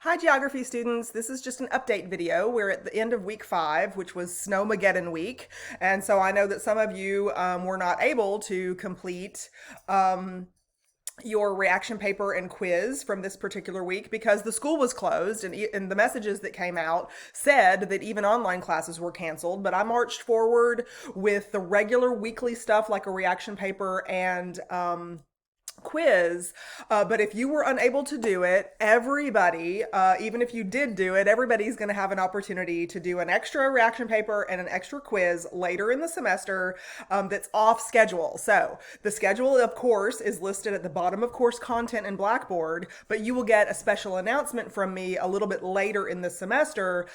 Hi, geography students. This is just an update video. We're at the end of week 5, which was Snowmageddon week. And so I know that some of you were not able to complete your reaction paper and quiz from this particular week because the school was closed, and the messages that came out said that even online classes were canceled. But I marched forward with the regular weekly stuff like a reaction paper and quiz. But if you were unable to do it, everybody, even if you did do it, everybody's going to have an opportunity to do an extra reaction paper and an extra quiz later in the semester that's off schedule. So the schedule, of course, is listed at the bottom of course content in Blackboard, but you will get a special announcement from me a little bit later in the semester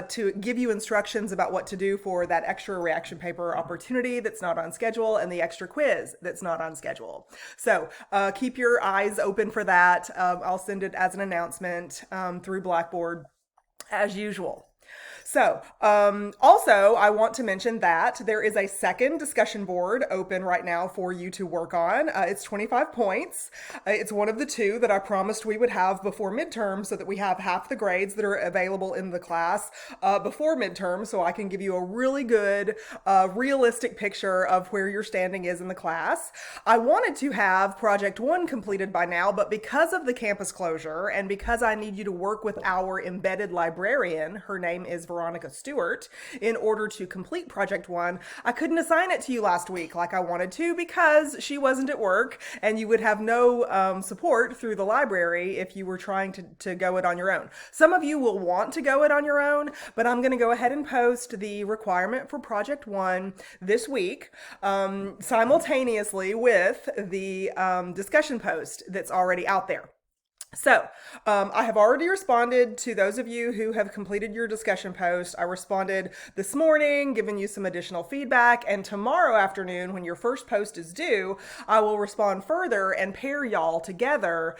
to give you instructions about what to do for that extra reaction paper opportunity that's not on schedule and the extra quiz that's not on schedule. So keep your eyes open for that. I'll send it as an announcement through Blackboard as usual. So, also, I want to mention that there is a second discussion board open right now for you to work on. It's 25 points. It's one of the two that I promised we would have before midterm so that we have half the grades that are available in the class before midterm, so I can give you a really good, realistic picture of where your standing is in the class. I wanted to have Project 1 completed by now, but because of the campus closure and because I need you to work with our embedded librarian, her name is Veronica Stewart, in order to complete Project 1. I couldn't assign it to you last week like I wanted to because she wasn't at work, and you would have no support through the library if you were trying to go it on your own. Some of you will want to go it on your own, but I'm going to go ahead and post the requirement for Project 1 this week simultaneously with the discussion post that's already out there. So, I have already responded to those of you who have completed your discussion post. I responded this morning, giving you some additional feedback, and tomorrow afternoon, when your first post is due, I will respond further and pair y'all together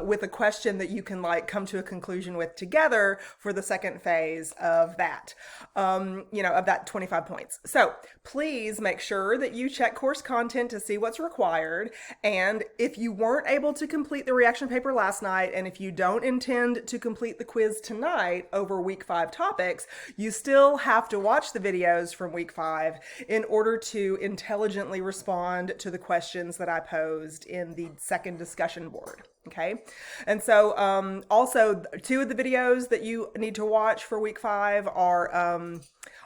with a question that you can come to a conclusion with together for the second phase of that, of that 25 points. So please make sure that you check course content to see what's required, and if you weren't able to complete the reaction paper last night, and if you don't intend to complete the quiz tonight over week 5 topics, you still have to watch the videos from week 5 in order to intelligently respond to the questions that I posed in the second discussion board. Okay. And so, also 2 of the videos that you need to watch for week 5 are,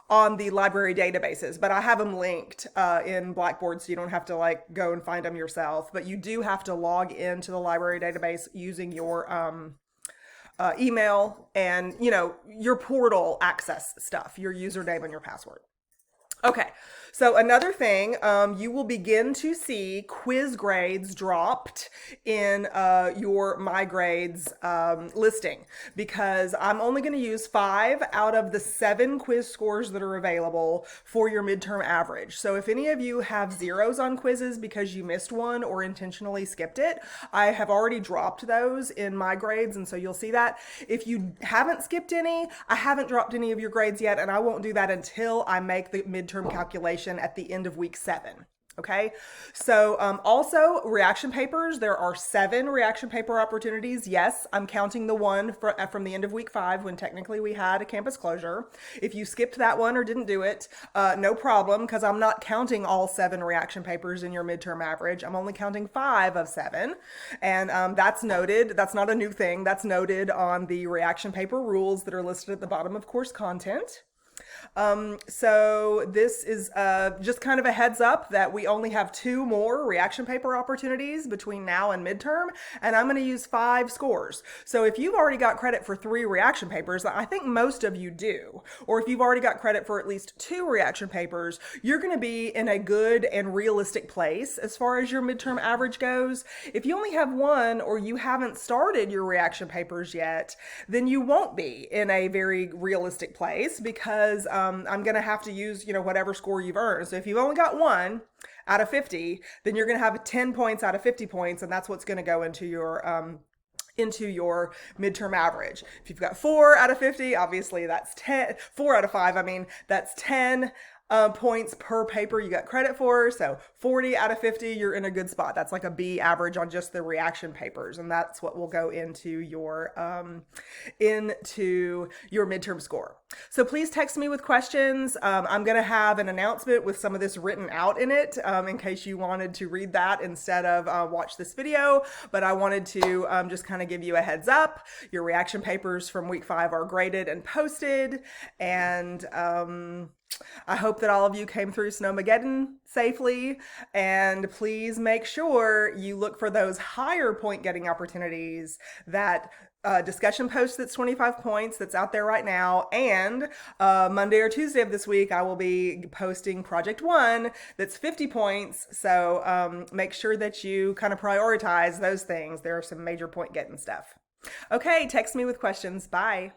on the library databases, but I have them linked in Blackboard, so you don't have to go and find them yourself, but you do have to log into the library database using your email and, your portal access stuff, your username and your password. Okay, so another thing, you will begin to see quiz grades dropped in your My Grades listing, because I'm only going to use 5 out of the 7 quiz scores that are available for your midterm average. So if any of you have zeros on quizzes because you missed one or intentionally skipped it, I have already dropped those in My Grades, and so you'll see that. If you haven't skipped any, I haven't dropped any of your grades yet, and I won't do that until I make the midterm calculation at the end of week 7. Okay, so also reaction papers, there are 7 reaction paper opportunities. Yes, I'm counting the one from the end of week 5 when technically we had a campus closure. If you skipped that one or didn't do it, no problem, because I'm not counting all 7 reaction papers in your midterm average. I'm only counting 5 of 7, and that's noted. That's not a new thing. That's noted on the reaction paper rules that are listed at the bottom of course content. So this is just kind of a heads up that we only have 2 more reaction paper opportunities between now and midterm, and I'm going to use 5 scores. So if you've already got credit for 3 reaction papers, I think most of you do, or if you've already got credit for at least 2 reaction papers, you're going to be in a good and realistic place as far as your midterm average goes. If you only have 1, or you haven't started your reaction papers yet, then you won't be in a very realistic place, because I'm going to have to use, whatever score you've earned. So if you've only got 1 out of 50, then you're going to have 10 points out of 50 points, and that's what's going to go into your midterm average. If you've got 4 out of 50, obviously that's 10. 4 out of 5, that's 10. points per paper you got credit for. So 40 out of 50, you're in a good spot. That's like a B average on just the reaction papers, and that's what will go into your midterm score. So please text me with questions. I'm going to have an announcement with some of this written out in it, in case you wanted to read that instead of watch this video. But I wanted to just kind of give you a heads up. Your reaction papers from week 5 are graded and posted, and I hope that all of you came through Snowmageddon safely, and please make sure you look for those higher point getting opportunities. That discussion post that's 25 points that's out there right now, and Monday or Tuesday of this week I will be posting project 1 that's 50 points. So make sure that you kind of prioritize those things. There are some major point getting stuff. Okay, text me with questions. Bye.